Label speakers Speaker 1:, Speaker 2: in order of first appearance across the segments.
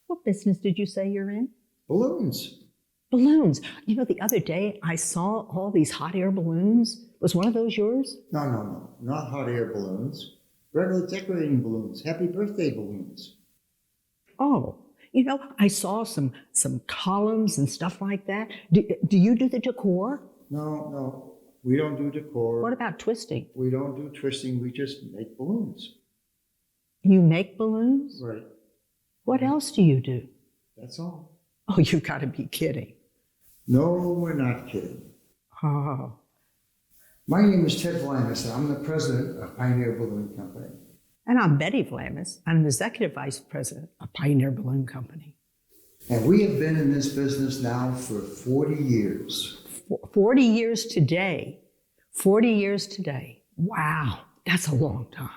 Speaker 1: What business did you say you're in?
Speaker 2: Balloons.
Speaker 1: Balloons. You know, the other day I saw all these hot air balloons. Was one of those yours?
Speaker 2: No. Not hot air balloons. Regular decorating balloons. Happy birthday balloons.
Speaker 1: Oh, you know, I saw some columns and stuff like that. Do you do the decor?
Speaker 2: No. We don't do decor.
Speaker 1: What about twisting?
Speaker 2: We don't do twisting. We just make balloons.
Speaker 1: You make balloons?
Speaker 2: Right.
Speaker 1: What else do you do?
Speaker 2: That's all.
Speaker 1: Oh, you've got to be kidding.
Speaker 2: No, we're not kidding.
Speaker 1: Oh.
Speaker 2: My name is Ted Vlamis, and I'm the president of Pioneer Balloon Company.
Speaker 1: And I'm Betty Vlamis. I'm the executive vice president of Pioneer Balloon Company.
Speaker 2: And we have been in this business now for 40 years.
Speaker 1: 40 years today. 40 years today. Wow, that's a long time.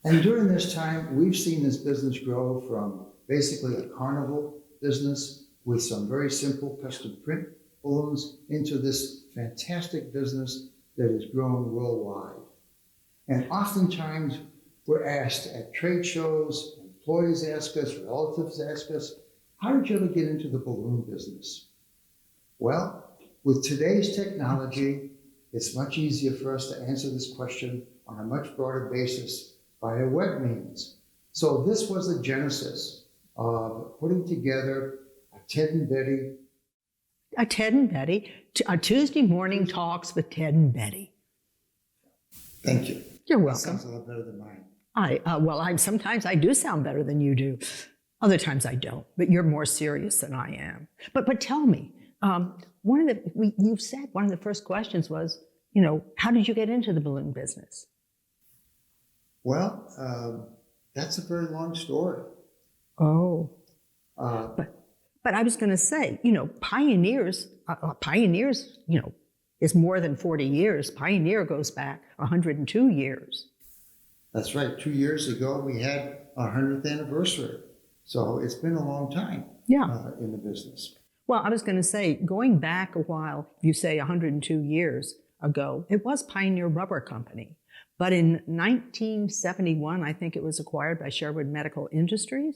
Speaker 2: And during this time, we've seen this business grow from basically a carnival business with some very simple custom print balloons into this fantastic business that is growing worldwide. And oftentimes we're asked at trade shows, employees ask us, relatives ask us, how did you ever get into the balloon business? Well, with today's technology, it's much easier for us to answer this question on a much broader basis via web means. So this was the genesis of putting together a Ted and Betty.
Speaker 1: A Ted and Betty, a Tuesday morning talks with Ted and Betty.
Speaker 2: Thank you.
Speaker 1: You're
Speaker 2: That
Speaker 1: welcome.
Speaker 2: sounds a lot better than mine.
Speaker 1: Sometimes I do sound better than you do. Other times I don't, but you're more serious than I am. But tell me, you've said one of the first questions was, how did you get into the balloon business?
Speaker 2: Well, that's a very long story.
Speaker 1: Oh. But I was going to say, pioneers, is more than 40 years. Pioneer goes back 102 years.
Speaker 2: That's right. 2 years ago, we had our 100th anniversary. So it's been a long time in the business.
Speaker 1: Well, I was going to say, going back a while, you say 102 years ago, it was Pioneer Rubber Company. But in 1971, I think it was acquired by Sherwood Medical Industries,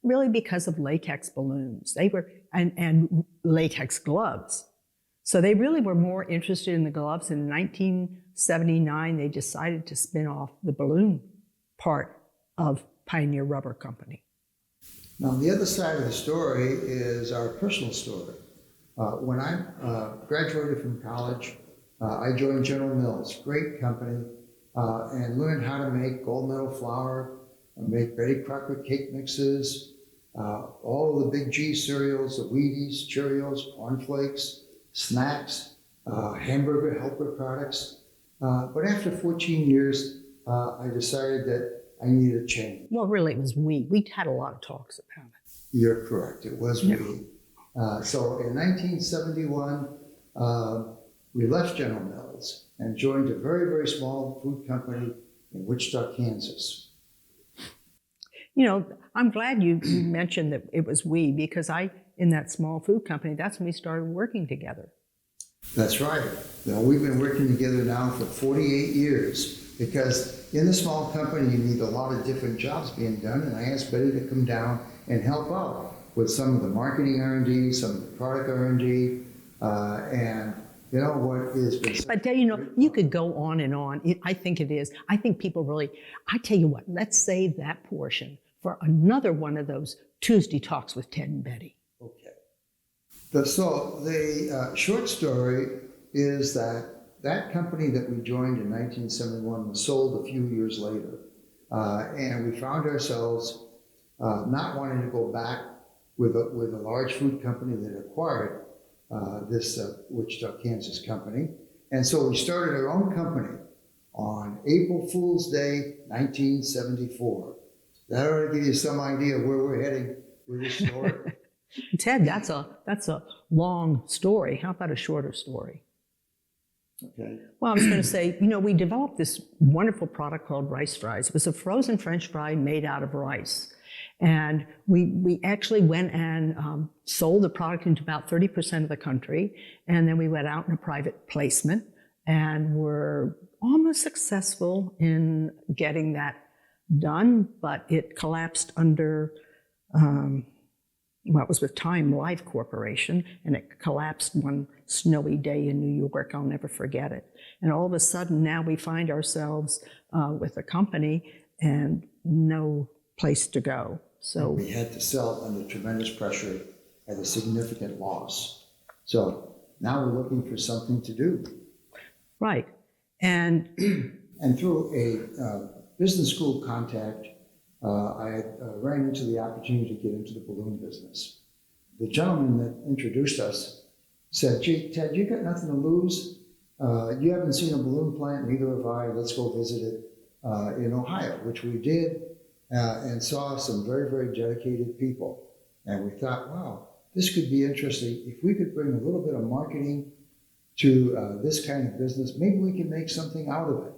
Speaker 1: really because of latex balloons. They were, and latex gloves. So they really were more interested in the gloves. In 1979, they decided to spin off the balloon part of Pioneer Rubber Company.
Speaker 2: Now, the other side of the story is our personal story. When I graduated from college, I joined General Mills, great company, and learned how to make gold medal flour, make Betty Crocker cake mixes, all of the big G cereals, the Wheaties, Cheerios, cornflakes, snacks, hamburger helper products. But after 14 years, I decided that I needed a change.
Speaker 1: Well, really, it was we. We had a lot of talks about it.
Speaker 2: You're correct. It was we. So in 1971, we left General Mills and joined a very, very small food company in Wichita, Kansas.
Speaker 1: I'm glad you mentioned that it was we, because in that small food company, that's when we started working together.
Speaker 2: That's right. We've been working together now for 48 years because in the small company, you need a lot of different jobs being done. And I asked Betty to come down and help out with some of the marketing R&D, some of the product R&D, and what is.
Speaker 1: But you could go on and on. I think it is. I think people really. I tell you what. Let's save that portion for another one of those Tuesday talks with Ted and Betty.
Speaker 2: Okay. So the short story is that company that we joined in 1971 was sold a few years later, and we found ourselves not wanting to go back with a large food company that acquired this Wichita, Kansas company. And so we started our own company on April Fool's Day, 1974. That ought to give you some idea of where we're heading with this story.
Speaker 1: Ted, that's a long story. How about a shorter story?
Speaker 2: Okay.
Speaker 1: Well, I was going to say, we developed this wonderful product called rice fries. It was a frozen French fry made out of rice. And we actually went and sold the product into about 30% of the country. And then we went out in a private placement and were almost successful in getting that done, but it collapsed under well, it was with Time Life Corporation, and it collapsed one snowy day in New York. I'll never forget it. And all of a sudden, now we find ourselves with a company and no place to go. So
Speaker 2: we had to sell under tremendous pressure at a significant loss. So now we're looking for something to do.
Speaker 1: right, and
Speaker 2: through a business school contact, I ran into the opportunity to get into the balloon business. The gentleman that introduced us said, "Gee, Ted, you got nothing to lose. You haven't seen a balloon plant, neither have I. Let's go visit it in Ohio," which we did, and saw some very, very dedicated people. And we thought, wow, this could be interesting. If we could bring a little bit of marketing to this kind of business, maybe we can make something out of it.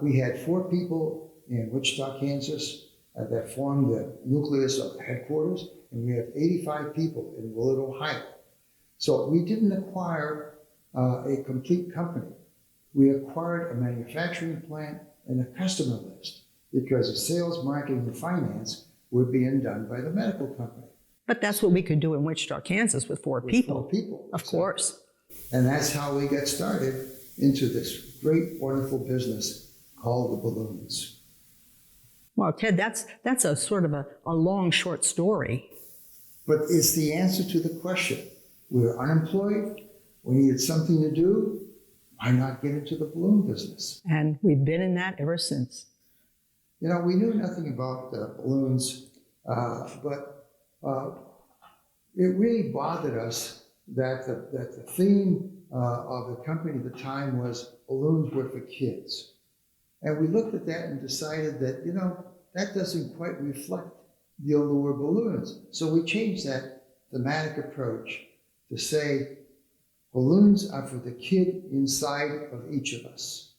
Speaker 2: We had 4 people in Wichita, Kansas, that formed the nucleus of the headquarters, and we have 85 people in Willard, Ohio. So we didn't acquire a complete company. We acquired a manufacturing plant and a customer list because the sales, marketing, and finance were being done by the medical company.
Speaker 1: but that's what we could do in Wichita, Kansas with 4 people.
Speaker 2: 4 people.
Speaker 1: Of course.
Speaker 2: And that's how we got started into this great, wonderful business called the balloons.
Speaker 1: Well, Ted, that's a sort of a long, short story.
Speaker 2: But it's the answer to the question. We were unemployed. We needed something to do. Why not get into the balloon business?
Speaker 1: And we've been in that ever since.
Speaker 2: You know, we knew nothing about balloons, but it really bothered us that the theme of the company at the time was balloons were for kids. And we looked at that and decided that, you know, that doesn't quite reflect the allure of balloons. So we changed that thematic approach to say balloons are for the kid inside of each of us.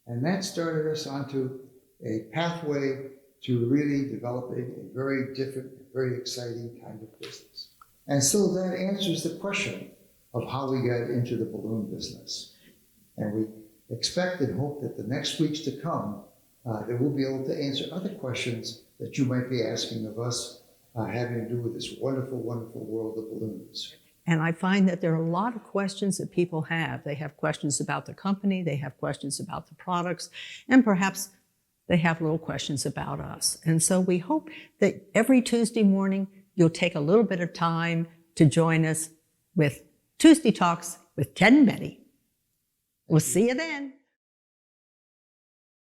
Speaker 2: And that started us onto a pathway to really developing a very different, very exciting kind of business. And so that answers the question of how we got into the balloon business. And we expect and hope that the next weeks to come, that we'll be able to answer other questions that you might be asking of us having to do with this wonderful, wonderful world of balloons.
Speaker 1: And I find that there are a lot of questions that people have. They have questions about the company, they have questions about the products, and perhaps they have little questions about us. And so we hope that every Tuesday morning, you'll take a little bit of time to join us with Tuesday Talks with Ted and Betty. We'll see you then.